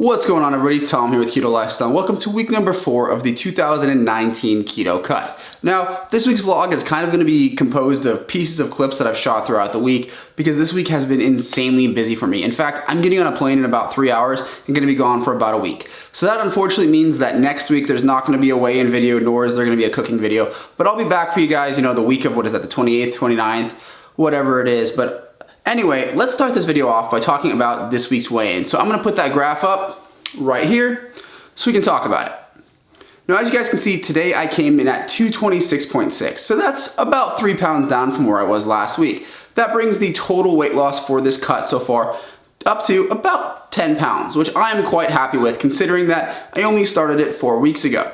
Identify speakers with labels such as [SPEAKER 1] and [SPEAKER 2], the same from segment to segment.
[SPEAKER 1] What's going on, everybody? Tom here with Keto Lifestyle. Welcome to week number 4 of the 2019 Keto Cut. Now, this week's vlog is kind of going to be composed of pieces of clips that I've shot throughout the week because this week has been insanely busy for me. In fact, I'm getting on a plane in about 3 hours and going to be gone for about a week. So that unfortunately means that next week there's not going to be a weigh-in video, nor is there going to be a cooking video. But I'll be back for you guys, the week of, the 28th, 29th, whatever it is. But anyway, let's start this video off by talking about this week's weigh-in. So I'm going to put that graph up right here so we can talk about it. Now, as you guys can see, today I came in at 226.6. So that's about 3 pounds down from where I was last week. That brings the total weight loss for this cut so far up to about 10 pounds, which I'm quite happy with considering that I only started it 4 weeks ago.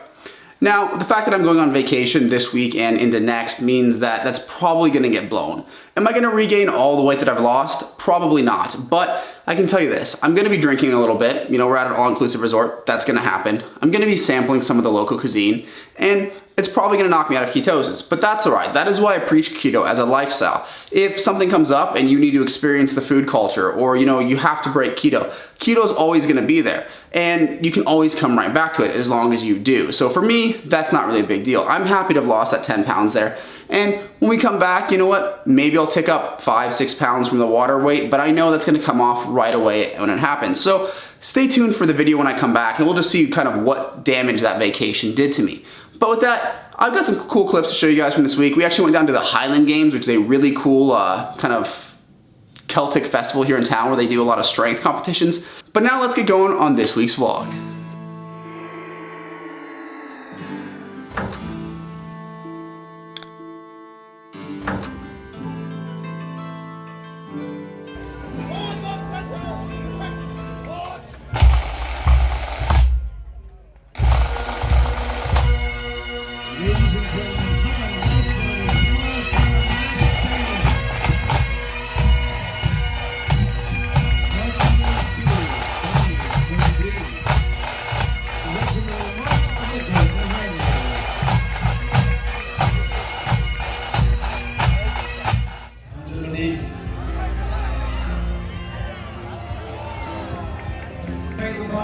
[SPEAKER 1] Now, the fact that I'm going on vacation this week and into next means that that's probably going to get blown. Am I going to regain all the weight that I've lost? Probably not, but I can tell you this. I'm going to be drinking a little bit. We're at an all-inclusive resort. That's going to happen. I'm going to be sampling some of the local cuisine, and it's probably going to knock me out of ketosis, but that's all right. That is why I preach keto as a lifestyle. If something comes up and you need to experience the food culture, or you have to break keto, keto is always going to be there. And you can always come right back to it as long as you do. So for me, that's not really a big deal. I'm happy to have lost that 10 pounds there. And when we come back, you know what? Maybe I'll tick up 5-6 pounds from the water weight, but I know that's gonna come off right away when it happens. So stay tuned for the video when I come back and we'll just see kind of what damage that vacation did to me. But with that, I've got some cool clips to show you guys from this week. We actually went down to the Highland Games, which is a really cool kind of Celtic festival here in town where they do a lot of strength competitions. But now let's get going on this week's vlog.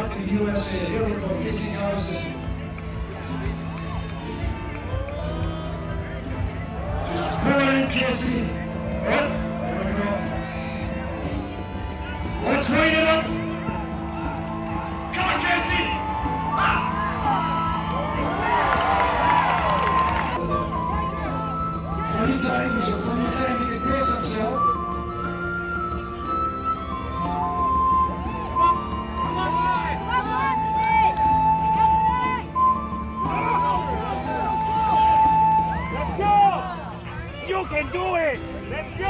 [SPEAKER 2] In the USA, here we go, Casey Johnson. Just pull it in, Casey. Oh, there we go. Let's rate it up. Come on, Casey. Plenty of time, there's plenty of time he can pace himself.
[SPEAKER 3] You can do it! Let's go!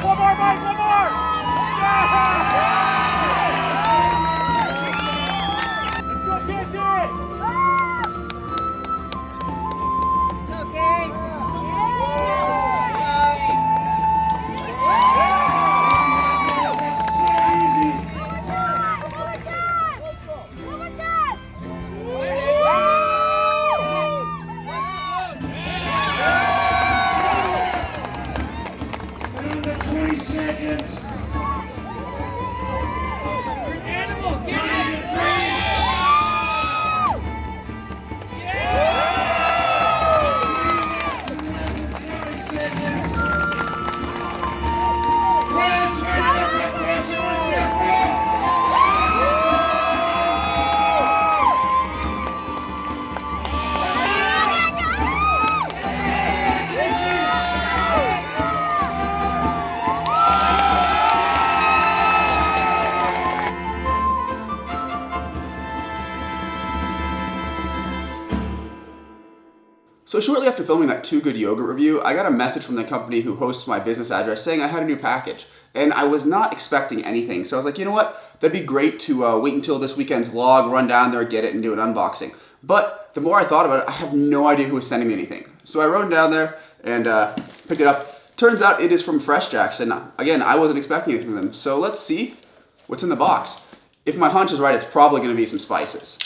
[SPEAKER 3] One more, Mike, one more! Let's go, Casey!
[SPEAKER 4] It's okay.
[SPEAKER 2] Seconds.
[SPEAKER 4] Animal, get it!
[SPEAKER 1] So shortly after filming that Too Good yogurt review, I got a message from the company who hosts my business address saying I had a new package. And I was not expecting anything. So I was like, you know what? That'd be great to wait until this weekend's vlog, run down there, get it, and do an unboxing. But the more I thought about it, I have no idea who was sending me anything. So I rode down there and picked it up. Turns out it is from Fresh Jacks, and again, I wasn't expecting anything from them. So let's see what's in the box. If my hunch is right, it's probably gonna be some spices.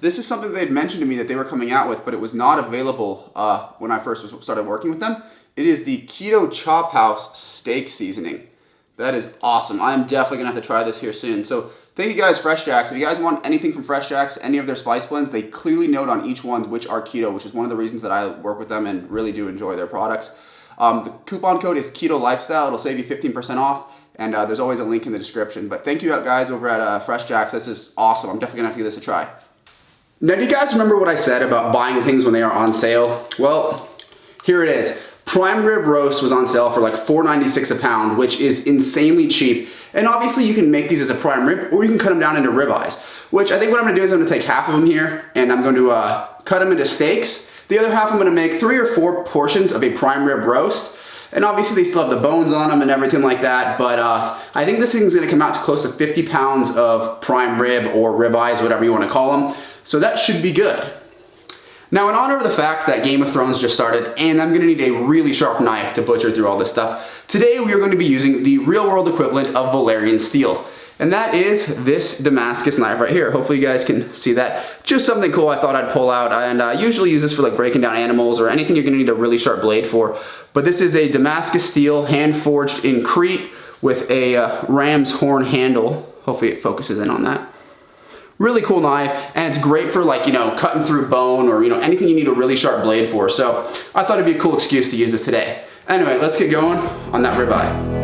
[SPEAKER 1] this is something they'd mentioned to me that they were coming out with, but it was not available when I first started working with them. It is the Keto Chop House Steak Seasoning. That is awesome. I'm definitely gonna have to try this here soon. So thank you guys, Fresh Jacks. If you guys want anything from Fresh Jacks, any of their spice blends, they clearly note on each one which are keto, which is one of the reasons that I work with them and really do enjoy their products. The coupon code is ketolifestyle. It'll save you 15% off. And there's always a link in the description. But thank you guys over at Fresh Jacks. This is awesome. I'm definitely gonna have to give this a try. Now, do you guys remember what I said about buying things when they are on sale? Well, here it is. Prime rib roast was on sale for like $4.96 a pound, which is insanely cheap. And obviously you can make these as a prime rib, or you can cut them down into ribeyes, which I think what I'm gonna do is I'm gonna take half of them here and I'm going to cut them into steaks. The other half I'm gonna make 3 or 4 portions of a prime rib roast. And obviously they still have the bones on them and everything like that, but I think this thing's gonna come out to close to 50 pounds of prime rib or ribeyes, whatever you wanna call them. So that should be good. Now, in honor of the fact that Game of Thrones just started, and I'm gonna need a really sharp knife to butcher through all this stuff, today we are going to be using the real world equivalent of Valyrian steel. And that is this Damascus knife right here. Hopefully you guys can see that. Just something cool I thought I'd pull out, and I usually use this for like breaking down animals or anything you're gonna need a really sharp blade for. But this is a Damascus steel, hand forged in Crete with a ram's horn handle. Hopefully it focuses in on that. Really cool knife, and it's great for like, cutting through bone or, anything you need a really sharp blade for. So I thought it'd be a cool excuse to use this today. Anyway, let's get going on that ribeye.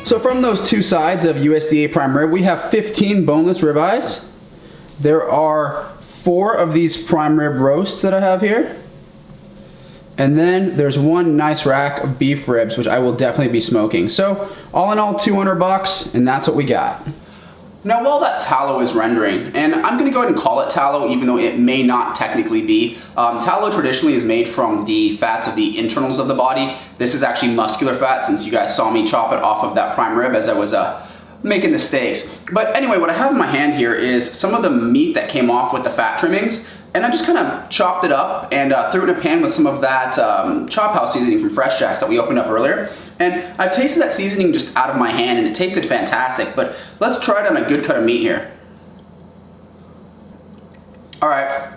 [SPEAKER 1] So from those 2 sides of USDA prime rib, we have 15 boneless ribeyes. There are 4 of these prime rib roasts that I have here. And then there's 1 nice rack of beef ribs, which I will definitely be smoking. So all in all, $200, and that's what we got. Now, while that tallow is rendering, and I'm gonna go ahead and call it tallow even though it may not technically be. Tallow traditionally is made from the fats of the internals of the body. This is actually muscular fat, since you guys saw me chop it off of that prime rib as I was making the steaks. But anyway, what I have in my hand here is some of the meat that came off with the fat trimmings. And I just kind of chopped it up and threw it in a pan with some of that Chop House seasoning from Fresh Jacks that we opened up earlier. And I've tasted that seasoning just out of my hand and it tasted fantastic, but let's try it on a good cut of meat here. All right,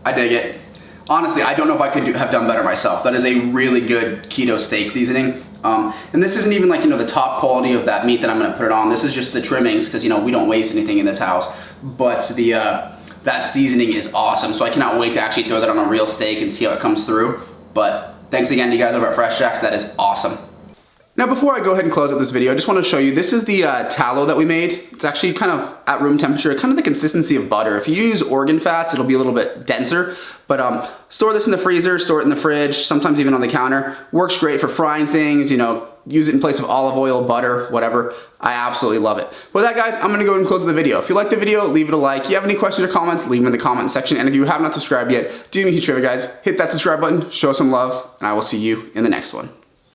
[SPEAKER 1] I dig it. Honestly, I don't know if I could have done better myself. That is a really good keto steak seasoning. And this isn't even like, the top quality of that meat that I'm gonna put it on. This is just the trimmings because, we don't waste anything in this house. But that seasoning is awesome, so I cannot wait to actually throw that on a real steak and see how it comes through. But thanks again to you guys over at Fresh Jacks, that is awesome. Now before I go ahead and close out this video, I just want to show you, this is the tallow that we made. It's actually kind of at room temperature, kind of the consistency of butter. If you use organ fats, it'll be a little bit denser, but store this in the freezer, store it in the fridge, sometimes even on the counter. Works great for frying things, you know, use it in place of olive oil, butter, whatever. I absolutely love it. With that, guys, I'm gonna go ahead and close the video. If you like the video, leave it a like. If you have any questions or comments, leave them in the comment section. And if you have not subscribed yet, do me a huge favor, guys, hit that subscribe button, show us some love, and I will see you in the next one.